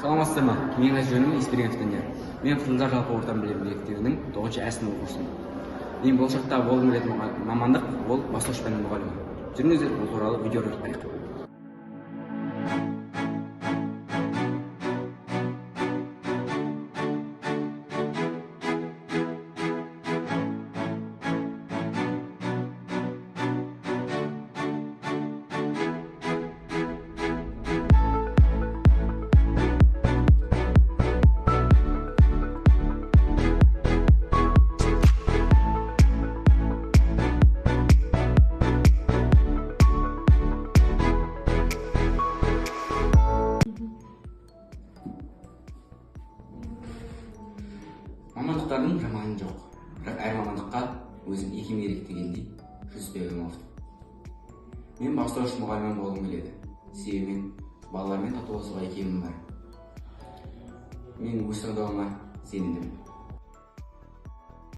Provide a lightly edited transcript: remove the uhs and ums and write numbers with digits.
Саламатсыздар ма? Менің аты-жөнім Есберген Данияр. Мен Қызылжар жалпы орта білім мектебінің 9-шы Ә сынып оқушысымын. Мен болашақта болғым келетін мамандық ол бастауыш пәнінің мұғалімі. Жүріңіздер, бұл туралы видео көрейік. Мамандықтардың жаманы жоқ, бірақ әр мамандыққа өзін икем керек дегендей жүзбегі мықты. Мен бастауыш мұғалімі болғым келеді. Себебі мен балалармен татуласуға икемім бар. Мен өз таңдауыма сенімдімін.